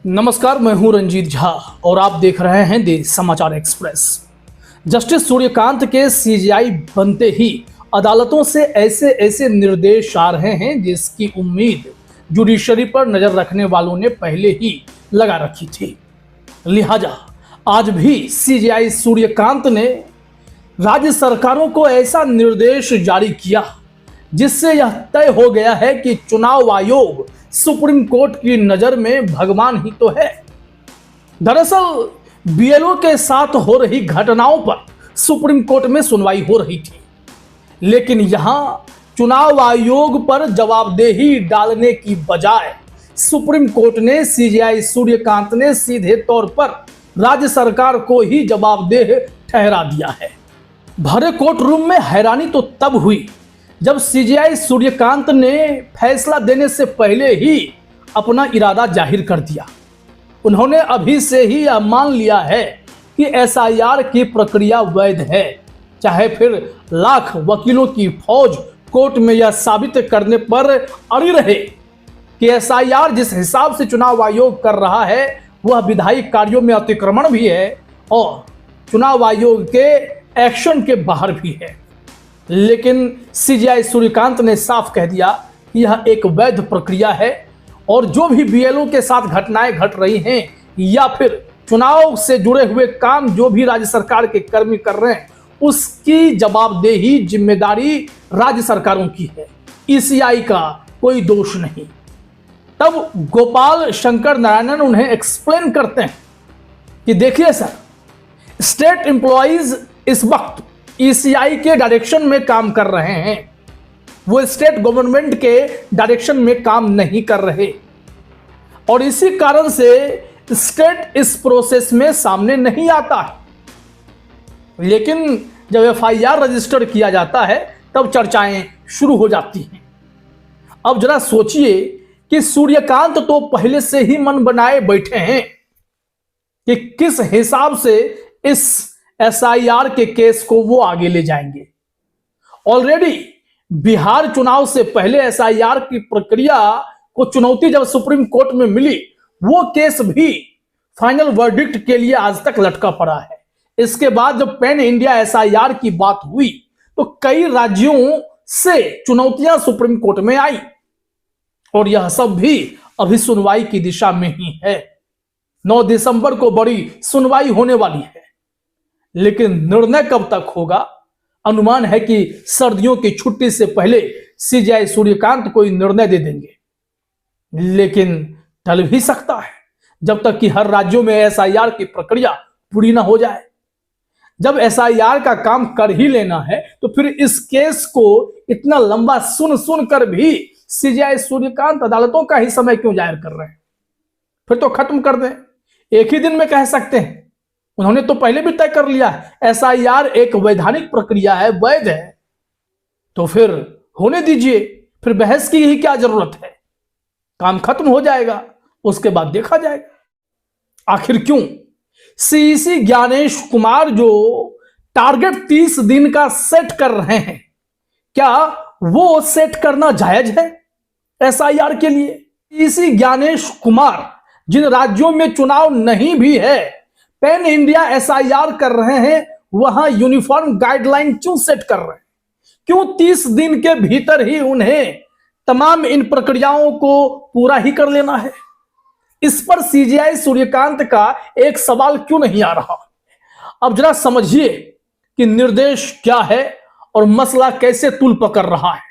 नमस्कार, मैं हूं रंजीत झा और आप देख रहे हैं देश समाचार एक्सप्रेस। जस्टिस सूर्यकांत के सीजेआई बनते ही अदालतों से ऐसे ऐसे निर्देश आ रहे हैं जिसकी उम्मीद जुडिशरी पर नजर रखने वालों ने पहले ही लगा रखी थी। लिहाजा आज भी सीजेआई सूर्यकांत ने राज्य सरकारों को ऐसा निर्देश जारी किया जिससे यह तय हो गया है कि चुनाव आयोग सुप्रीम कोर्ट की नजर में भगवान ही तो है। दरअसल बीएलओ के साथ हो रही घटनाओं पर सुप्रीम कोर्ट में सुनवाई हो रही थी, लेकिन यहां चुनाव आयोग पर जवाबदेही डालने की बजाय सुप्रीम कोर्ट ने सीजेआई सूर्यकांत ने सीधे तौर पर राज्य सरकार को ही जवाबदेह ठहरा दिया है। भरे कोर्ट रूम में हैरानी तो तब हुई जब सीजेआई सूर्यकांत ने फैसला देने से पहले ही अपना इरादा जाहिर कर दिया। उन्होंने अभी से ही यह मान लिया है कि एसआईआर की प्रक्रिया वैध है, चाहे फिर लाख वकीलों की फौज कोर्ट में यह साबित करने पर अड़ी रहे कि एसआईआर जिस हिसाब से चुनाव आयोग कर रहा है वह विधायी कार्यों में अतिक्रमण भी है और चुनाव आयोग के एक्शन के बाहर भी है। लेकिन सीजेआई सूर्यकांत ने साफ कह दिया कि यह एक वैध प्रक्रिया है और जो भी बीएलओ के साथ घटनाएं घट रही हैं या फिर चुनाव से जुड़े हुए काम जो भी राज्य सरकार के कर्मी कर रहे हैं उसकी जवाबदेही जिम्मेदारी राज्य सरकारों की है, ईसीआई का कोई दोष नहीं। तब गोपाल शंकर नारायणन उन्हें एक्सप्लेन करते हैं कि देखिए सर, स्टेट एम्प्लॉइज इस वक्त ईसीआई के डायरेक्शन में काम कर रहे हैं, वो स्टेट गवर्नमेंट के डायरेक्शन में काम नहीं कर रहे और इसी कारण से स्टेट इस प्रोसेस में सामने नहीं आता है। लेकिन जब एफआईआर रजिस्टर किया जाता है तब चर्चाएं शुरू हो जाती हैं। अब जरा सोचिए कि सूर्यकांत तो पहले से ही मन बनाए बैठे हैं कि किस हिसाब से इस एसआईआर के केस को वो आगे ले जाएंगे। ऑलरेडी बिहार चुनाव से पहले एसआईआर की प्रक्रिया को चुनौती जब सुप्रीम कोर्ट में मिली, वो केस भी फाइनल वर्डिक्ट के लिए आज तक लटका पड़ा है। इसके बाद जब पैन इंडिया एसआईआर की बात हुई तो कई राज्यों से चुनौतियां सुप्रीम कोर्ट में आई और यह सब भी अभी सुनवाई की दिशा में ही है। 9 दिसंबर को बड़ी सुनवाई होने वाली है, लेकिन निर्णय कब तक होगा? अनुमान है कि सर्दियों की छुट्टी से पहले सीजेआई सूर्यकांत कोई निर्णय दे देंगे, लेकिन टल भी सकता है जब तक कि हर राज्यों में एसआईआर की प्रक्रिया पूरी ना हो जाए। जब एसआईआर का काम कर ही लेना है तो फिर इस केस को इतना लंबा सुन कर भी सीजेआई सूर्यकांत अदालतों का ही समय क्यों जाहिर कर रहे हैं? फिर तो खत्म कर दें, एक ही दिन में कह सकते हैं। उन्होंने तो पहले भी तय कर लिया है एसआईआर एक वैधानिक प्रक्रिया है, वैध है, तो फिर होने दीजिए, फिर बहस की ही क्या जरूरत है? काम खत्म हो जाएगा, उसके बाद देखा जाएगा। आखिर क्यों सीईसी ज्ञानेश कुमार जो टारगेट 30 दिन का सेट कर रहे हैं, क्या वो सेट करना जायज है एसआईआर के लिए? सीईसी ज्ञानेश कुमार जिन राज्यों में चुनाव नहीं भी है, पैन इंडिया एसआईआर कर रहे हैं, वहां यूनिफॉर्म गाइडलाइन क्यों सेट कर रहे हैं? क्यों 30 दिन के भीतर ही उन्हें तमाम इन प्रक्रियाओं को पूरा ही कर लेना है? इस पर सीजेआई सूर्यकांत का एक सवाल क्यों नहीं आ रहा? अब जरा समझिए कि निर्देश क्या है और मसला कैसे तूल पकड़ रहा है।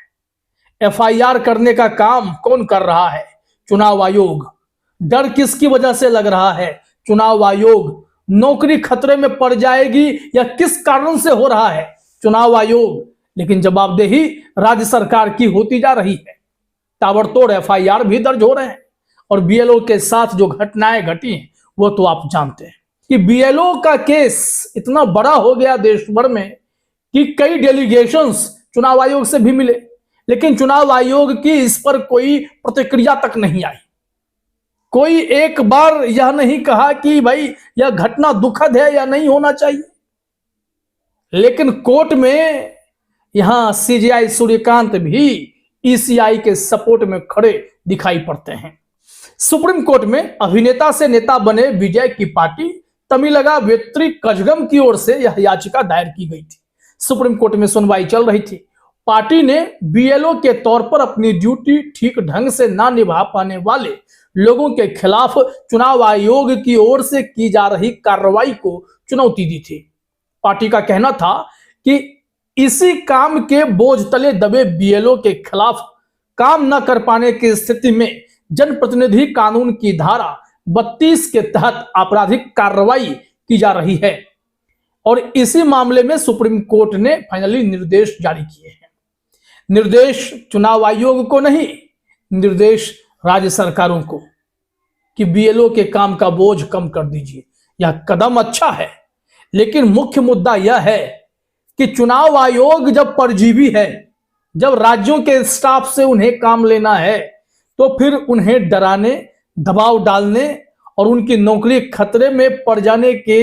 एफआईआर करने का काम कौन कर रहा है? चुनाव आयोग। डर किसकी वजह से लग रहा है? चुनाव आयोग। नौकरी खतरे में पड़ जाएगी या किस कारण से हो रहा है? चुनाव आयोग। लेकिन जवाबदेही राज्य सरकार की होती जा रही है। ताबड़तोड़ एफआईआर भी दर्ज हो रहे हैं और बीएलओ के साथ जो घटनाएं घटी हैं वो तो आप जानते हैं कि बीएलओ का केस इतना बड़ा हो गया देश भर में कि कई डेलीगेशंस चुनाव आयोग से भी मिले, लेकिन चुनाव आयोग की इस पर कोई प्रतिक्रिया तक नहीं आई। कोई एक बार यह नहीं कहा कि भाई यह घटना दुखद है या नहीं होना चाहिए। लेकिन कोर्ट में यहां सीजेआई सूर्यकांत भी ईसीआई के सपोर्ट में खड़े दिखाई पड़ते हैं। सुप्रीम कोर्ट में अभिनेता से नेता बने विजय की पार्टी तमिलगा वेत्री कजगम की ओर से यह याचिका दायर की गई थी। सुप्रीम कोर्ट में सुनवाई चल रही थी। पार्टी ने बीएलओ के तौर पर अपनी ड्यूटी ठीक ढंग से ना निभा पाने वाले लोगों के खिलाफ चुनाव आयोग की ओर से की जा रही कार्रवाई को चुनौती दी थी। पार्टी का कहना था कि इसी काम के बोझ तले दबे बीएलओ के खिलाफ काम न कर पाने की स्थिति में जनप्रतिनिधि कानून की धारा 32 के तहत आपराधिक कार्रवाई की जा रही है और इसी मामले में सुप्रीम कोर्ट ने फाइनली निर्देश जारी किए हैं। निर्देश चुनाव आयोग को नहीं, निर्देश राज्य सरकारों को कि बीएलओ के काम का बोझ कम कर दीजिए। यह कदम अच्छा है, लेकिन मुख्य मुद्दा यह है कि चुनाव आयोग जब परजीवी है, जब राज्यों के स्टाफ से उन्हें काम लेना है, तो फिर उन्हें डराने, दबाव डालने और उनकी नौकरी खतरे में पड़ जाने के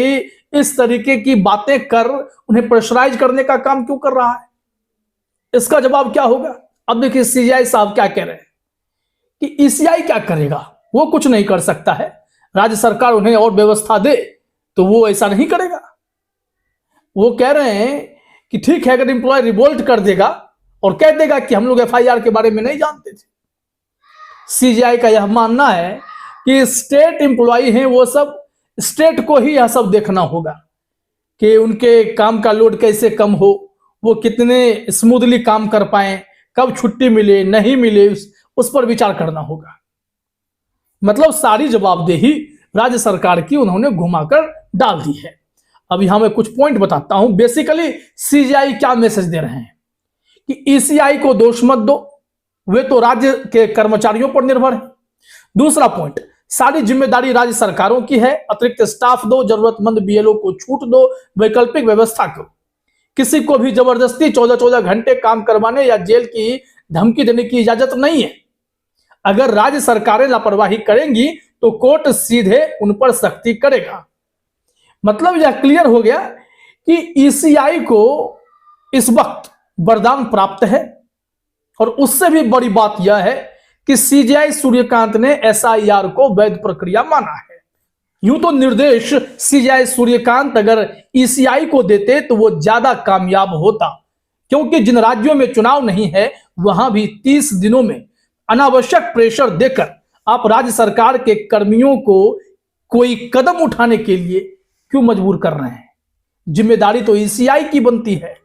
इस तरीके की बातें कर उन्हें प्रेशराइज करने का काम क्यों कर रहा है? इसका जवाब क्या होगा? अब देखिए सीजीआई साहब क्या कह रहे हैं कि ईसीआई क्या करेगा, वो कुछ नहीं कर सकता है। राज्य सरकार उन्हें और व्यवस्था दे तो वो ऐसा नहीं करेगा। वो कह रहे हैं कि ठीक है, अगर एम्प्लॉय रिवोल्ट कर देगा और कह देगा कि हम लोग एफआईआर के बारे में नहीं जानते थे। सीजीआई का यह मानना है कि स्टेट एम्प्लॉय हैं, वो सब स्टेट को ही यह सब देखना होगा कि उनके काम का लोड कैसे कम हो, वो कितने स्मूथली काम कर पाए, कब छुट्टी मिले नहीं मिले, उस पर विचार करना होगा। मतलब सारी जवाबदेही राज्य सरकार की उन्होंने घुमाकर डाल दी है। अब यहां मैं कुछ पॉइंट बताता हूं। बेसिकली सीजीआई क्या मैसेज दे रहे हैं कि ईसीआई को दोष मत दो, वे तो राज्य के कर्मचारियों पर निर्भर है। दूसरा पॉइंट, सारी जिम्मेदारी राज्य सरकारों की है। अतिरिक्त स्टाफ दो, जरूरतमंद बीएलओ को छूट दो, वैकल्पिक व्यवस्था करो। किसी को भी जबरदस्ती 14-14 घंटे काम करवाने या जेल की धमकी देने की इजाजत नहीं है। अगर राज्य सरकारें लापरवाही करेंगी तो कोर्ट सीधे उन पर सख्ती करेगा। मतलब यह क्लियर हो गया कि ईसीआई को इस वक्त वरदान प्राप्त है। और उससे भी बड़ी बात यह है कि सीजीआई सूर्यकांत ने एसआईआर को वैध प्रक्रिया माना है। यूं तो निर्देश सीजीआई सूर्यकांत अगर ईसीआई को देते तो वो ज्यादा कामयाब होता, क्योंकि जिन राज्यों में चुनाव नहीं है वहां भी 30 दिनों में अनावश्यक प्रेशर देकर आप राज्य सरकार के कर्मियों को कोई कदम उठाने के लिए क्यों मजबूर कर रहे हैं? जिम्मेदारी तो ईसीआई की बनती है,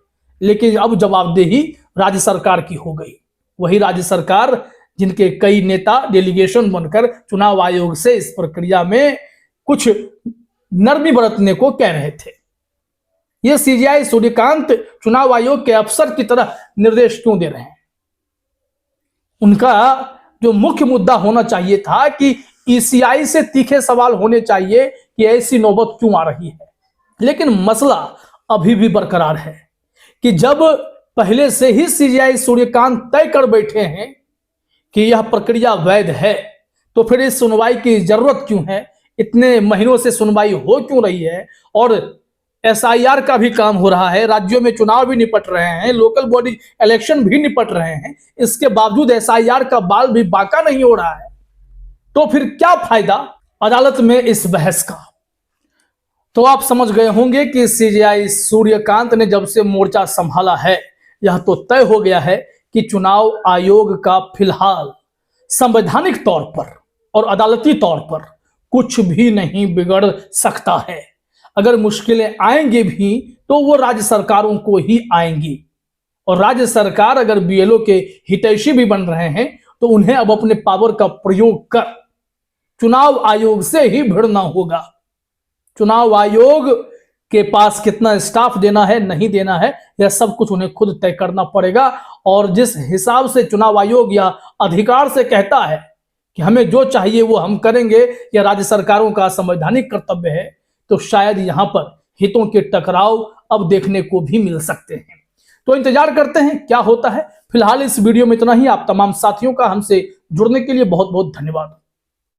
लेकिन अब जवाबदेही राज्य सरकार की हो गई। वही राज्य सरकार जिनके कई नेता डेलीगेशन बनकर चुनाव आयोग से इस प्रक्रिया में कुछ नरमी बरतने को कह रहे थे। ये सीजीआई सूर्यकांत चुनाव आयोग के अफसर की तरह निर्देश क्यों दे रहे हैं? उनका जो मुख्य मुद्दा होना चाहिए था कि ईसीआई से तीखे सवाल होने चाहिए कि ऐसी नौबत क्यों आ रही है। लेकिन मसला अभी भी बरकरार है कि जब पहले से ही सीजीआई सूर्यकांत तय कर बैठे हैं कि यह प्रक्रिया वैध है, तो फिर इस सुनवाई की जरूरत क्यों है? इतने महीनों से सुनवाई हो क्यों रही है? और एसआईआर का भी काम हो रहा है, राज्यों में चुनाव भी निपट रहे हैं, लोकल बॉडी इलेक्शन भी निपट रहे हैं, इसके बावजूद एसआईआर का बाल भी बांका नहीं हो रहा है। तो फिर क्या फायदा अदालत में इस बहस का? तो आप समझ गए होंगे कि सीजीआई सूर्यकांत ने जब से मोर्चा संभाला है, यह तो तय हो गया है कि चुनाव आयोग का फिलहाल संवैधानिक तौर पर और अदालती तौर पर कुछ भी नहीं बिगड़ सकता है। अगर मुश्किलें आएंगी भी तो वो राज्य सरकारों को ही आएंगी, और राज्य सरकार अगर बीएलओ के हितैषी भी बन रहे हैं तो उन्हें अब अपने पावर का प्रयोग कर चुनाव आयोग से ही भिड़ना होगा। चुनाव आयोग के पास कितना स्टाफ देना है नहीं देना है, यह सब कुछ उन्हें खुद तय करना पड़ेगा। और जिस हिसाब से चुनाव आयोग या अधिकार से कहता है कि हमें जो चाहिए वो हम करेंगे, यह राज्य सरकारों का संवैधानिक कर्तव्य है, तो शायद यहां पर हितों के टकराव अब देखने को भी मिल सकते हैं। तो इंतजार करते हैं क्या होता है। फिलहाल इस वीडियो में इतना ही। आप तमाम साथियों का हमसे जुड़ने के लिए बहुत बहुत धन्यवाद।